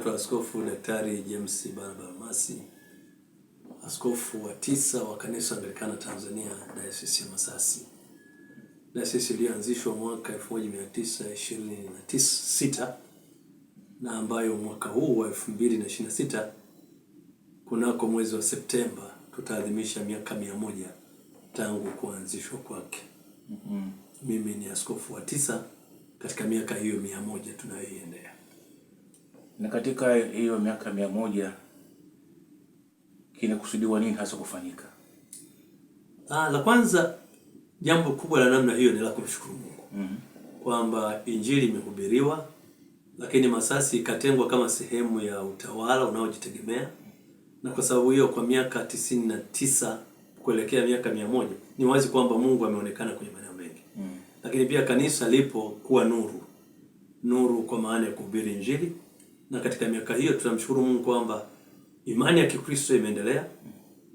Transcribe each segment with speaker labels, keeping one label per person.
Speaker 1: naitwa Askofu Daktari James Barnaba Masi, askofu wa 9 wa Kanisa Anglikana Tanzania, Dayosisi ya Masasi. Dayosisi ilianzishwa mwaka 1926 na ambayo mwaka huu wa 2026 kunako mwezi wa Septemba tutaadhimisha miaka 100 tangu kuanzishwa kwake. Mimi ni askofu wa 9 katika miaka hiyo 100 tunayoiendea.
Speaker 2: Na katika hiyo miaka 100 kinakusudiwa nini hasa kufanyika?
Speaker 1: La kwanza, jambo kubwa la namna hiyo ni la kumshukuru Mungu. Kwamba Injili imehubiriwa, lakini Masasi ikatengwa kama sehemu ya utawala unaojitegemea. Na kwa sababu hiyo kwa miaka 99 kuelekea miaka 100 ni wazi kwamba Mungu ameonekana kwenye maeneo mengi. Lakini pia kanisa lipo kuwa nuru kwa maana ya kuhubiri Injili. Na katika miaka hiyo tunamshukuru Mungu kwamba imani ya Kikristo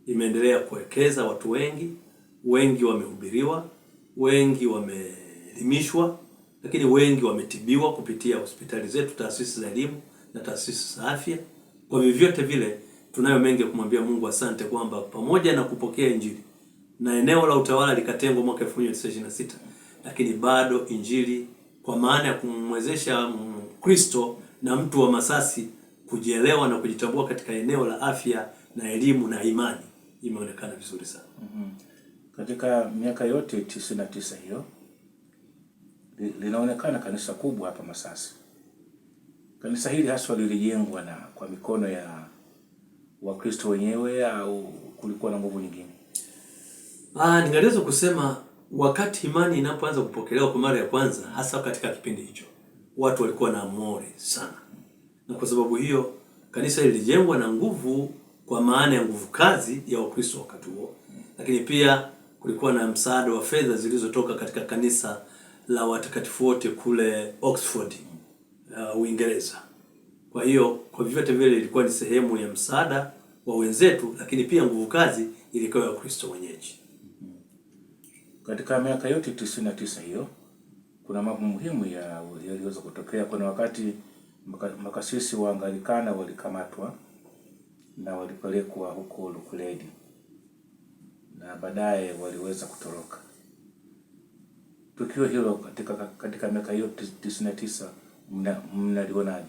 Speaker 1: imeendelea kuwekeza watu wengi wamehubiriwa, wengi wameelimishwa, lakini wengi wametibiwa kupitia hospitali zetu, taasisi za elimu na taasisi za afya. Kwa vyovyote vile tunayo mengi ya kumwambia Mungu asante kwamba pamoja na kupokea Injili na eneo la utawala likatengwa mwaka 1926, lakini bado Injili kwa maana ya kumwezesha Kristo na mtu wa Masasi kujielewa na kujitambua katika eneo la afya na elimu na imani imeonekana vizuri sana.
Speaker 2: Katika miaka yote 99 hiyo linaonekana kanisa kubwa hapa Masasi. Kanisa hili haswa lilijengwa na kwa mikono ya Wakristo wenyewe au kulikuwa na nguvu nyingine?
Speaker 1: Ningeweza kusema wakati imani inapoanza kupokelewa kwa mara ya kwanza, hasa katika kipindi hicho, watu walikuwa na amori sana. Na kwa sababu hiyo kanisa lilijengwa na nguvu, kwa maana ya nguvu kazi ya Wakristo wakati huo. Lakini pia kulikuwa na msaada wa fedha zilizotoka katika kanisa la watakatifu wote kule Oxford, Uingereza. Kwa hiyo kwa vyote vile ilikuwa ni sehemu ya msaada wa wenzetu, lakini pia nguvu kazi ilikuwa ya Wakristo wenyeji.
Speaker 2: Katika miaka yote 99 hiyo kuna mambo muhimu yaliweza kutokea. Kuna wakati makasisi wa Anglikana walikamatwa na walipelekwa huko Lukuledi na baadaye waliweza kutoroka. Tukio hilo katika miaka hiyo 99 mnalionaje?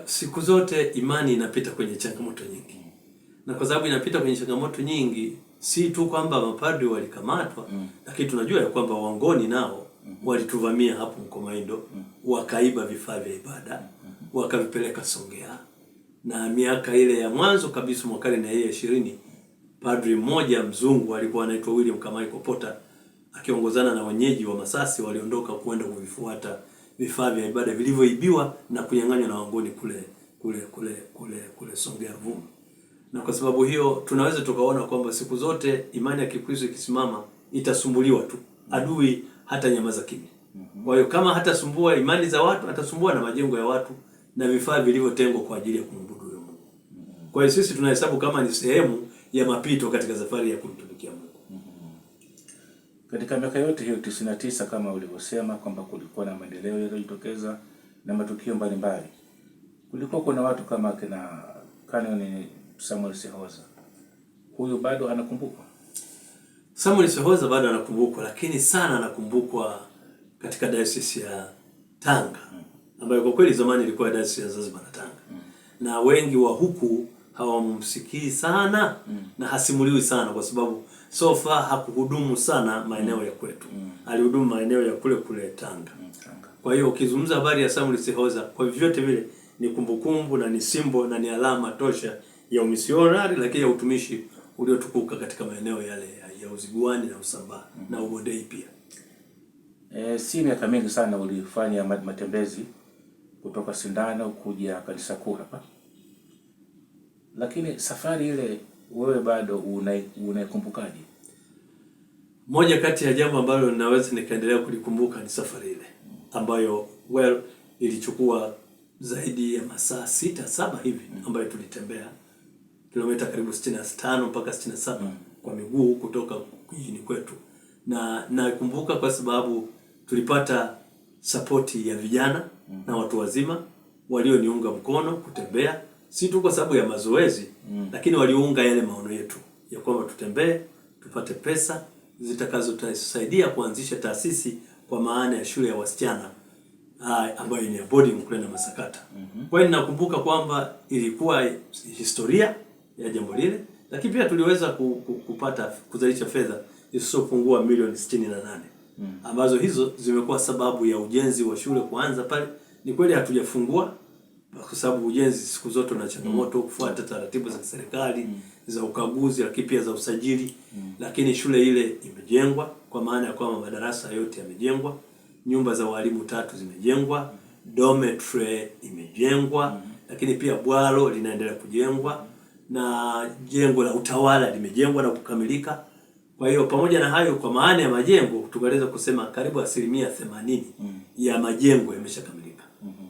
Speaker 1: Siku zote imani inapita kwenye changamoto nyingi. Na kwa sababu inapita kwenye changamoto nyingi, si tu kwamba mapadri walikamatwa, lakini tunajua ya kwamba wangoni nao walituvamia hapo Mkomaindo, wakaiba vifaa vya ibada, wakavipeleka Songea. Na miaka ile ya mwanzo kabisa mwaka na 20, padri mmoja mzungu alikuwa anaitwa William Kamai Kopota akiongozana na wenyeji wa Masasi waliondoka kwenda kuvifuata vifaa vya ibada vilivyoibiwa na kunyang'anywa na wangoni kule Songea Ruvuma. Na kwa sababu hiyo tunaweza tukaona kwamba siku zote imani ya Kikristo ikisimama itasumbuliwa tu. Adui hata nyamaza kimya. Kwa hiyo kama hatasumbua imani za watu, atasumbua na majengo ya watu na vifaa vilivyotengwa kwa ajili ya kumwabudu Mungu. Kwa hiyo sisi tunahesabu kama ni sehemu ya mapito katika safari ya kumtumikia Mungu.
Speaker 2: Katika miaka yote hiyo 99 kama ulivyosema kwamba kulikuwa na maendeleo yaliyotokeza na matukio mbalimbali. Kulikuwa kuna watu kama kina Canon Samuel Sehoza. Huyu bado anakumbukwa?
Speaker 1: Samuel Sehoza bado anakumbukwa, lakini sana anakumbukwa katika Dayosisi ya Tanga, ambayo kwa kweli zamani ilikuwa Dayosisi ya Zanzibar na Tanga. Na wengi wa huku hawamsikii sana na hasimuliwi sana kwa sababu so far hakuhudumu sana maeneo ya kwetu. Alihudumu maeneo ya kule Tanga. Kwa hiyo ukizungumza habari ya Samuel Sehoza, kwa vyote vile ni kumbukumbu na ni simbo na ni alama tosha ya umisionari, lakini ya utumishi uliotukuka katika maeneo yale ya Uziguani na Usambara na Ubondei pia.
Speaker 2: Si miaka mingi sana ulifanya matembezi kutoka Sindano kuja kanisa kuu hapa. Lakini safari ile wewe bado unaikumbukaje?
Speaker 1: Moja kati ya jambo ambalo ninaweza nikaendelea kulikumbuka ni safari ile ambayo ilichukua zaidi ya masaa 6-7 hivi, ambayo tulitembea kilomita karibu 65 mpaka 67 kwa miguu kutoka kijijini kwetu. Na nakumbuka kwa sababu tulipata sapoti ya vijana na watu wazima walioniunga mkono kutembea, si tu kwa sababu ya mazoezi, lakini waliunga yale maono yetu ya kwamba tutembee, tupate pesa zitakazotusaidia kuanzisha taasisi kwa maana ya shule ya wasichana ambayo ni boarding kule na Masakata. Kwa hiyo ninakumbuka kwamba ilikuwa historia ya jambo lile, lakini pia tuliweza kuzalisha fedha zisizopungua milioni 68 ambazo hizo zimekuwa sababu ya ujenzi wa shule kuanza pale. Ni kweli hatujafungua kwa sababu ujenzi siku zote una changamoto, kufuata taratibu za serikali za ukaguzi, lakini pia za usajili, lakini shule ile imejengwa kwa maana ya kwamba madarasa yote yamejengwa, nyumba za walimu 3 zimejengwa, dormitory imejengwa, lakini pia bwalo linaendelea kujengwa na jengo la utawala limejengwa na kukamilika. Kwa hiyo pamoja na hayo, kwa maana ya majengo tukaweza kusema karibu 80% ya majengo yameshakamilika.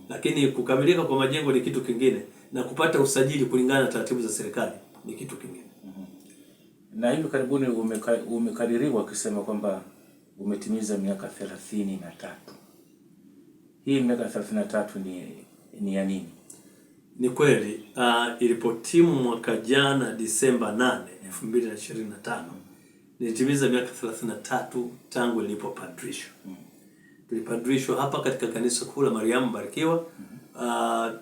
Speaker 1: Lakini kukamilika kwa majengo ni kitu kingine na kupata usajili kulingana na taratibu za serikali ni kitu kingine.
Speaker 2: Na hivi karibuni umekadiriwa ukisema kwamba umetimiza miaka 33. Hii miaka 33 ni ya nini?
Speaker 1: Ni kweli, ilipotimu mwaka jana Disemba 8, 2025, nilitimiza miaka 33 tangu nilipopadrishwa. Tulipadrishwa hapa katika kanisa kuu la Mariamu Mbarikiwa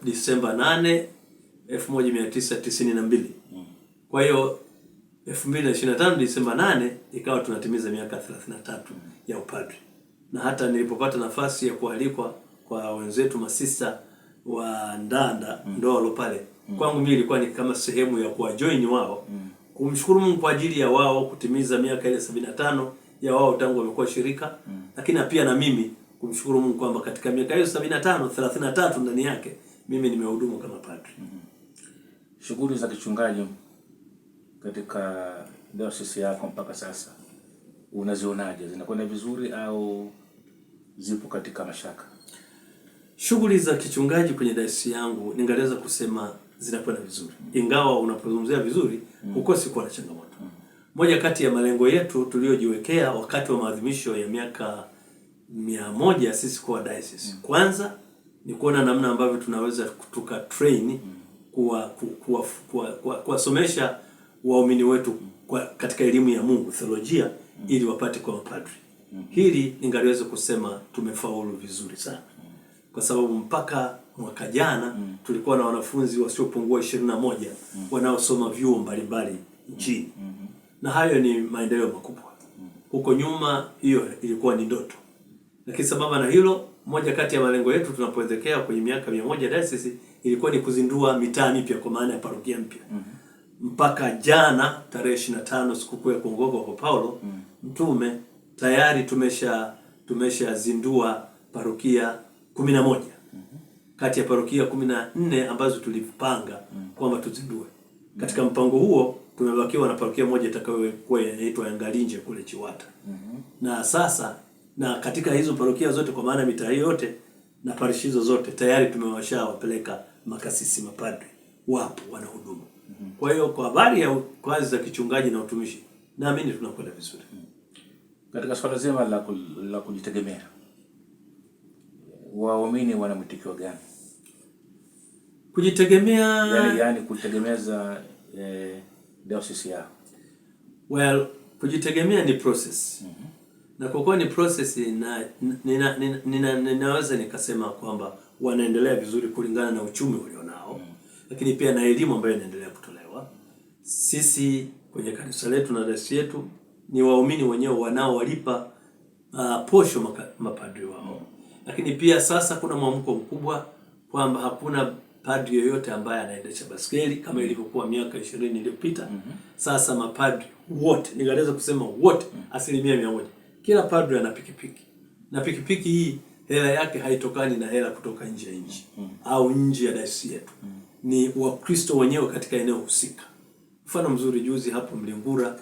Speaker 1: Disemba 8, 1992. Kwa hiyo 2025 Disemba 8 ikawa tunatimiza miaka 33 ya upadri. Na hata nilipopata nafasi ya kualikwa kwa wenzetu masista wa Ndanda Ndolo pale, kwangu mimi ilikuwa ni kama sehemu ya kuwajoin wao, kumshukuru Mungu kwa ajili ya wao kutimiza miaka ile 75 ya wao tangu wamekuwa shirika, lakini pia na mimi kumshukuru Mungu kwamba katika miaka hiyo 75, 33 ndani yake mimi nimehudumu kama padri.
Speaker 2: Shughuli za kichungaji katika diocese yako mpaka sasa unazionaje? Zinakwenda vizuri au zipo katika mashaka?
Speaker 1: Shughuli za kichungaji kwenye diocese yangu ningeweza kusema zinakwenda vizuri. Ingawa unapozungumzia vizuri, hukosi kuwa na changamoto. Moja kati ya malengo yetu tuliojiwekea wakati wa maadhimisho ya miaka 100 sisi kwa diocese, kwanza ni kuona namna ambavyo tunaweza tukatrain kuwasomesha waumini wetu katika elimu ya Mungu, theolojia, ili wapate kwa mapadri. Hili ningaliweza kusema tumefaulu vizuri sana. Kwa sababu mpaka mwaka jana tulikuwa na wanafunzi wasiopungua 21 wanaosoma vyuo mbalimbali nchini. Na hayo ni maendeleo makubwa. Huko nyuma hiyo ilikuwa ni ndoto. Lakini sababu na hilo, moja kati ya malengo yetu tunapoelekea kwenye miaka 100 diocese ilikuwa ni kuzindua mitaa mipya kwa maana ya parokia mpya. Mpaka jana tarehe 25 sikukuu ya kuongozwa kwa Paulo Mtume, tayari tumeshazindua parokia 11 kati ya parokia 14 ambazo tulipanga kwamba tuzindue. Katika mpango huo tumebakiwa na parokia moja itakayokuwa inaitwa Ngalinje kule Chiwata. Na sasa na katika hizo parokia zote kwa maana mitaa yote na parish hizo zote tayari tumewashawapeleka makasisi, mapadri wapo wanahudumu. Kwa hiyo kwa habari ya kazi za kichungaji na utumishi naamini tunakwenda vizuri.
Speaker 2: Katika swala zima la kujitegemea, waumini wana mwitikio gani?
Speaker 1: Kujitegemea
Speaker 2: yani kutegemeza diocese yao.
Speaker 1: Well, kujitegemea ni process. Na kwa kuwa ni process, ninaweza nikasema kwamba wanaendelea vizuri kulingana na uchumi walionao, lakini pia na elimu ambayo inaendelea kutolewa. Sisi kwenye kanisa letu na dayosisi yetu ni waumini wenyewe wanaowalipa posho mapadri wao. Lakini pia sasa kuna mwamko mkubwa kwamba hakuna padri yoyote ambaye anaendesha baskeli kama ilivyokuwa miaka 20 iliyopita. Sasa mapadri wote, ningeweza kusema wote, 100%, kila padri ana pikipiki. Na pikipiki hii hela yake haitokani na hela kutoka nje ya nchi au nje ya dayosisi yetu. Ni Wakristo wenyewe katika eneo husika. Mfano mzuri, juzi hapo Mlingura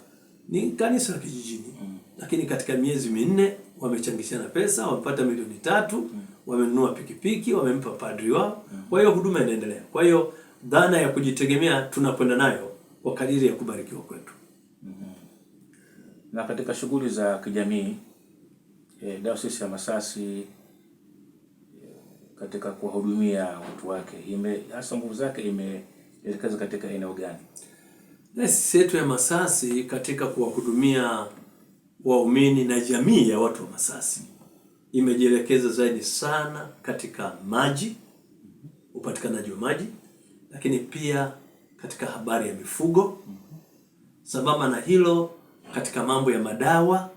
Speaker 1: ni kanisa la kijijini, lakini katika miezi 4 wamechangishana pesa, wamepata milioni 3, wamenunua pikipiki, wamempa padri wao. Kwa hiyo huduma inaendelea. Kwa hiyo dhana ya kujitegemea tunakwenda nayo kwa kadiri ya kubarikiwa kwetu.
Speaker 2: Na katika shughuli za kijamii, Dayosisi ya Masasi katika kuwahudumia watu wake, hasa nguvu zake imeelekeza katika eneo gani?
Speaker 1: Dayosisi yetu ya Masasi katika kuwahudumia waumini na jamii ya watu wa Masasi imejielekeza zaidi sana katika maji, upatikanaji wa maji, lakini pia katika habari ya mifugo. Sambamba na hilo, katika mambo ya madawa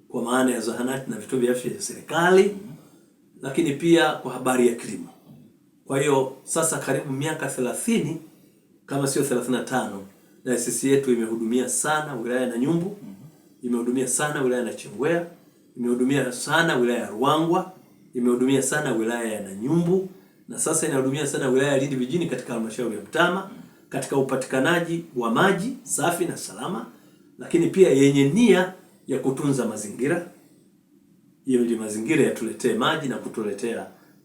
Speaker 1: kwa maana ya zahanati na vituo vya afya vya serikali, lakini pia kwa habari ya kilimo. Kwa hiyo sasa karibu miaka 30 kama sio 35, dayosisi yetu imehudumia sana wilaya ya Nanyumbu, imehudumia sana wilaya ya Nachingwea, imehudumia sana wilaya ya Ruangwa, imehudumia sana wilaya ya Nanyumbu, na sasa inahudumia sana wilaya ya Lindi vijijini katika halmashauri ya Mtama katika upatikanaji wa maji safi na salama, lakini pia yenye nia ya kutunza mazingira. Hiyo ndio mazingira yatuletee maji na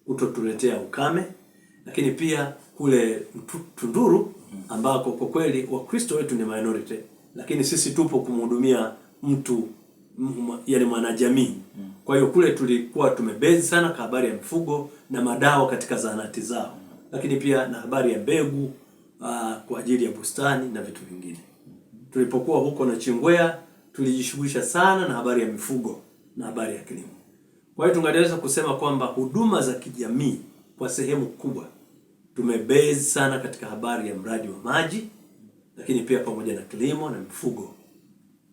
Speaker 1: kutotuletea ukame. Lakini pia kule Tunduru ambako kwa kweli Wakristo wetu ni minority, lakini sisi tupo kumhudumia mtu yani mwanajamii. Kwa hiyo kule tulikuwa tumebezi sana kwa habari ya mifugo na madawa katika zahanati zao, lakini pia na habari ya mbegu kwa ajili ya bustani na vitu vingine. Tulipokuwa huko Nachingwea tulijishughulisha sana na habari ya mifugo na habari ya kilimo. Kwa hiyo tungeweza kusema kwamba huduma za kijamii kwa sehemu kubwa tumebase sana katika habari ya mradi wa maji, lakini pia pamoja na kilimo na mifugo.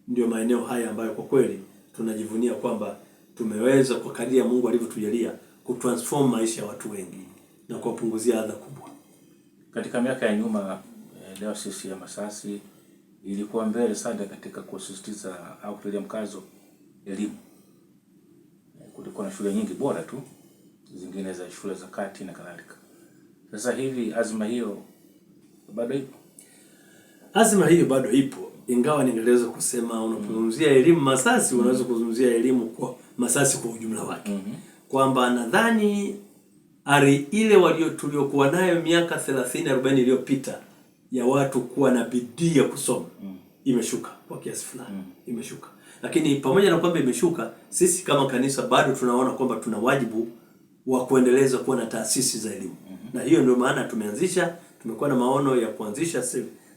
Speaker 1: Ndio maeneo haya ambayo kwa kweli tunajivunia kwamba tumeweza kwa kadri ya Mungu alivyotujalia kutransform maisha ya watu wengi na kuwapunguzia adha kubwa.
Speaker 2: Katika miaka ya nyuma dayosisi ya Masasi ilikuwa mbele sana katika kusisitiza au kutilia mkazo elimu. Kulikuwa na shule nyingi bora tu, zingine za shule za kati na kadhalika. Sasa hivi azma hiyo bado ipo?
Speaker 1: Azma hiyo bado ipo, ingawa ningeweza kusema unapozungumzia elimu Masasi unaweza kuzungumzia elimu kwa Masasi kwa ujumla wake. Kwamba nadhani ari ile tuliokuwa nayo miaka 30-40 iliyopita ya watu kuwa na bidii ya kusoma imeshuka kwa kiasi fulani, imeshuka. Lakini pamoja na kwamba imeshuka, sisi kama kanisa bado tunaona kwamba tuna wajibu wa kuendeleza kuwa na taasisi za elimu. Na hiyo ndio maana tumekuwa na maono ya kuanzisha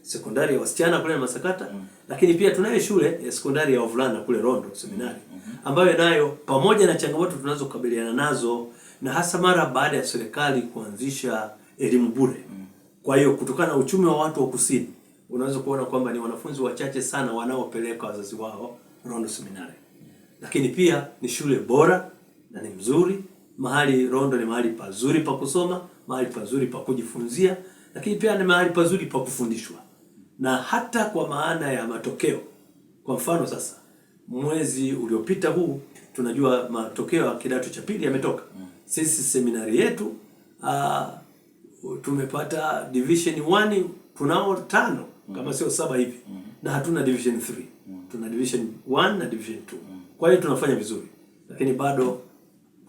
Speaker 1: sekondari ya wasichana kule Masakata, lakini pia tunayo shule ya sekondari ya wavulana kule Rondo seminari, ambayo nayo pamoja na changamoto tunazokabiliana nazo, na hasa mara baada ya serikali kuanzisha elimu bure. Kwa hiyo kutokana na uchumi wa watu wa kusini, unaweza kuona kwamba ni wanafunzi wachache sana wanaopeleka wazazi wao Rondo seminari. Lakini pia ni shule bora na ni mzuri. Mahali Rondo ni mahali pazuri pa kusoma, mahali pazuri pa kujifunzia, lakini pia ni mahali pazuri pa kufundishwa. Na hata kwa maana ya matokeo, kwa mfano sasa mwezi uliopita huu tunajua matokeo ya kidato cha pili yametoka. Sisi seminari yetu tumepata division 1 tunao 5 kama sio 7 hivi. Na hatuna division 3. Tuna division 1 na division 2. Kwa hiyo tunafanya vizuri. Lakini bado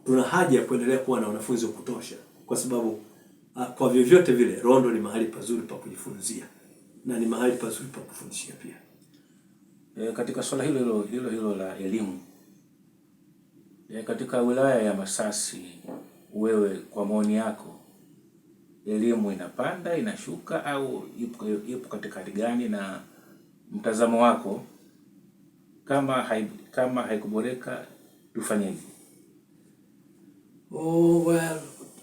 Speaker 1: tuna haja ya kuendelea kuwa na wanafunzi wa kutosha, kwa sababu kwa vyovyote vile Rondo ni mahali pazuri pa kujifunzia na ni mahali pazuri pa kufundishia pia.
Speaker 2: Katika swala hilo la elimu, katika wilaya ya Masasi, wewe kwa maoni yako elimu inapanda, inashuka au ipo katika hali gani, na mtazamo wako kama haikuboreka tufanyeje?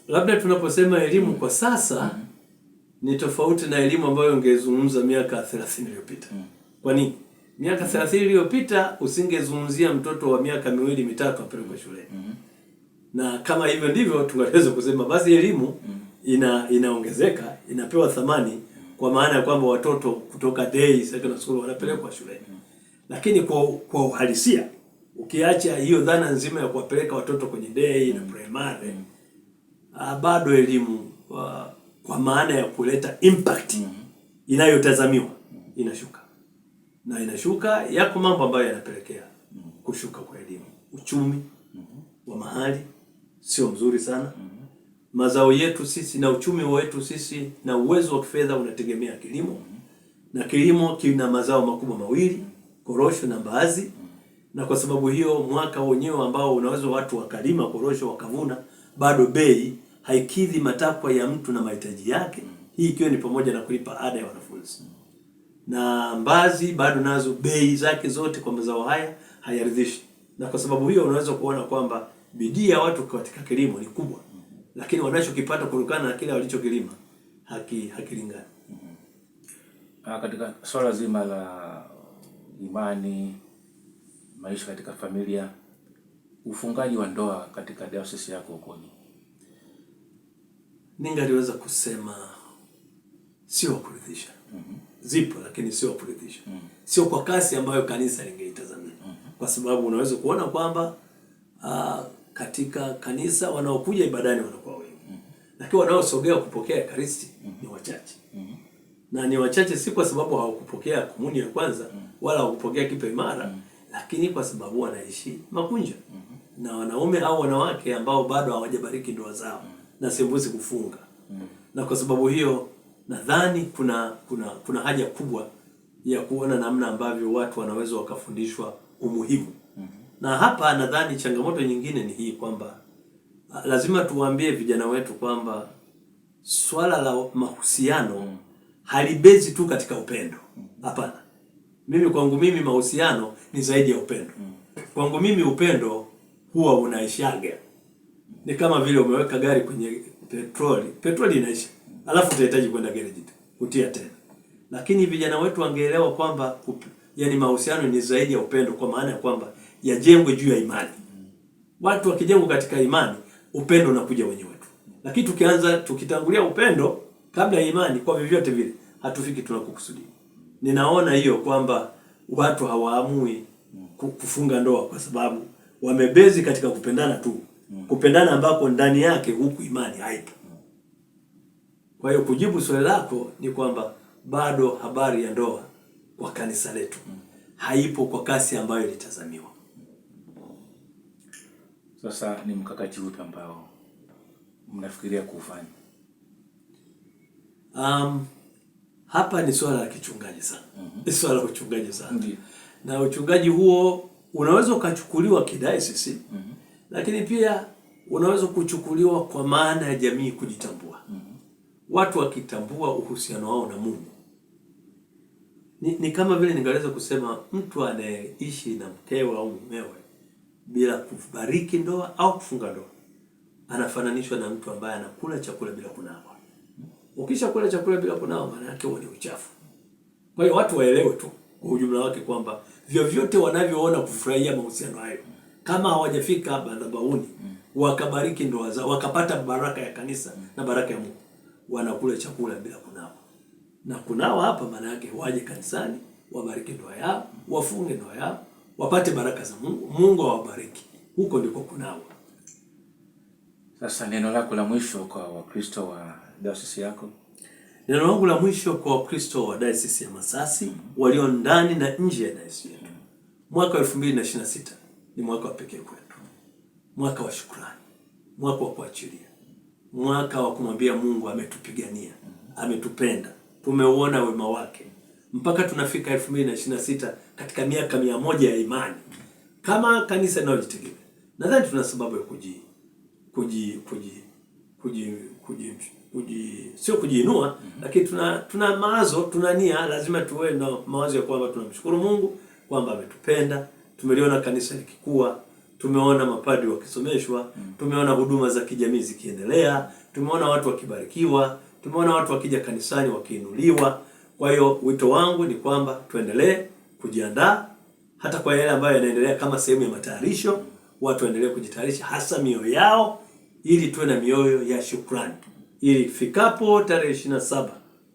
Speaker 1: Labda tunaposema elimu kwa sasa ni tofauti na elimu ambayo ungezungumza miaka 30 iliyopita. Kwa nini? Miaka 30 iliyopita usingezungumzia mtoto wa miaka 2-3 apelekwe shule. Na kama hivyo ndivyo tungeweza kusema basi elimu inaongezeka, inapewa thamani, kwa maana ya kwamba watoto kutoka day secondary school wanapelekwa shule. Lakini kwa uhalisia, ukiacha hiyo dhana nzima ya kuwapeleka watoto kwenye day na primary, bado elimu kwa maana ya kuleta impact inayotazamiwa inashuka. Na inashuka, yako mambo ambayo yanapelekea kushuka kwa elimu. Uchumi wa mahali sio mzuri sana. Mazao yetu sisi na uchumi wetu sisi na uwezo wa kifedha unategemea kilimo. Na kilimo kina mazao makubwa mawili, korosho na mbaazi. Na kwa sababu hiyo mwaka wenyewe ambao unaweza watu wakalima korosho wakavuna, bado bei haikidhi matakwa ya mtu na mahitaji yake, hii ikiwa ni pamoja na kulipa ada ya wanafunzi. Na mbaazi bado nazo bei zake zote kwa mazao haya hayaridhishi. Na kwa sababu hiyo unaweza kuona kwamba bidii ya watu katika kilimo ni kubwa, lakini wanachokipata kutokana na kile walichokilima hakilingani.
Speaker 2: Katika swala zima la imani, maisha katika familia, ufungaji wa ndoa katika diocese yako ukoje?
Speaker 1: Ningaliweza kusema sio kuridhisha. Zipo lakini sio kuridhisha. Sio kwa kasi ambayo kanisa lingeitazamia. Kwa sababu unaweza kuona kwamba katika kanisa wanaokuja ibadani wanakuwa wengi. Lakini wanaosogea kupokea Ekaristi ni wachache. Na ni wachache si kwa sababu hawakupokea komunio ya kwanza wala hawakupokea kipaimara, lakini kwa sababu wanaishi makunja. Na wanaume au wanawake ambao bado hawajabariki ndoa zao na sembuzi kufunga. Na kwa sababu hiyo nadhani kuna haja kubwa ya kuona namna ambavyo watu wanaweza wakafundishwa umuhimu. Na hapa nadhani changamoto nyingine ni hii kwamba lazima tuwaambie vijana wetu kwamba swala la mahusiano halibezi tu katika upendo. Hapana. Kwangu mimi mahusiano ni zaidi ya upendo. Kwangu mimi upendo huwa unaishaga. Ni kama vile umeweka gari kwenye petroli inaisha. Alafu utahitaji kwenda gereji kutia tena. Lakini vijana wetu wangeelewa kwamba yani mahusiano ni zaidi ya upendo, kwa maana ya kwamba yajengwe juu ya imani. Watu wakijengwa katika imani, upendo unakuja wenyewe tu. Lakini tukitangulia upendo kabla ya imani, kwa vyovyote vile hatufiki tunakokusudia. Ninaona hiyo kwamba watu hawaamui kufunga ndoa kwa sababu wamebezi katika kupendana tu. Kupendana ambako ndani yake huku imani haipo. Kwa hiyo kujibu swali lako ni kwamba bado habari ya ndoa kwa kanisa letu haipo kwa kasi ambayo ilitazamiwa.
Speaker 2: Sasa ni mkakati upi ambao mnafikiria kufanya?
Speaker 1: Hapa ni swala la kichungaji sana. Ni swala la uchungaji sana. Na uchungaji huo unaweza ukachukuliwa kidayosisi, lakini pia unaweza kuchukuliwa kwa maana ya jamii kujitambua. Watu wakitambua uhusiano wao na Mungu. Ni kama vile ningeweza kusema mtu anayeishi na mkewe au mumewe bila kubariki ndoa au kufunga ndoa anafananishwa na mtu ambaye anakula chakula bila kunawa. Ukisha kula chakula bila kunawa, maana yake huo ni uchafu. Kwa hiyo watu waelewe tu kwa ujumla wake kwamba vyovyote wanavyoona kufurahia mahusiano hayo, kama hawajafika madhabahuni wakabariki ndoa zao, wakapata baraka ya kanisa na baraka ya Mungu, wanakula chakula bila kunawa. Na kunawa hapa maana yake waje kanisani, wabariki ndoa yao, wafunge ndoa yao, wapate baraka za Mungu, Mungu awabariki. Huko ndiko kunawa.
Speaker 2: Sasa neno lako la mwisho kwa Wakristo wa diocese yako?
Speaker 1: Neno langu la mwisho kwa Wakristo wa diocese ya Masasi walio ndani na nje ya diocese yetu. Mwaka 2026 ni mwaka wa pekee kwetu. Mwaka wa shukrani, mwaka wa kuachilia, mwaka wa kumwambia Mungu ametupigania, ametupenda, tumeuona wema wake. Mpaka tunafika 2026 katika miaka 100 ya imani. Kama kanisa linalojitegemea, nadhani tuna sababu ya sio kujiinua, lakini tuna mawazo, tuna nia, lazima tuwe na mawazo ya kwamba tunamshukuru Mungu kwamba ametupenda, tumeliona kanisa likikua, tumeona mapadri wakisomeshwa, tumeona huduma za kijamii zikiendelea, tumeona watu wakibarikiwa, tumeona watu wakija kanisani wakiinuliwa. Kwa hiyo wito wangu ni kwamba tuendelee kujiandaa hata kwa yale ambayo yanaendelea kama sehemu ya matayarisho. Watu waendelee kujitayarisha hasa mioyo yao ili tuwe na mioyo ya shukrani. Ili fikapo tarehe 27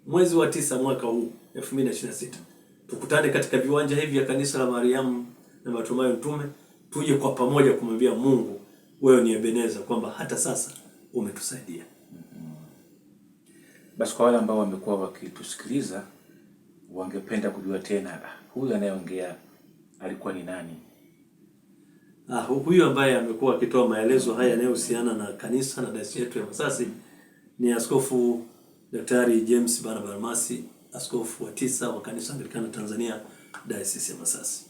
Speaker 1: mwezi wa 9 mwaka huu 2026 tukutane katika viwanja hivi vya kanisa la Mariamu na Bartimayo Mtume, tuje kwa pamoja kumwambia Mungu, wewe ni Ebeneza, kwamba hata sasa umetusaidia.
Speaker 2: Basi kwa wale ambao wamekuwa wakitusikiliza wangependa kujua tena huyu anayeongea alikuwa ni nani?
Speaker 1: Huyu ambaye amekuwa akitoa maelezo haya yanayohusiana na kanisa na diocese yetu ya Masasi ni Askofu Daktari James Barnaba Almasi, askofu wa 9 wa kanisa Anglikana Tanzania, diocese ya Masasi.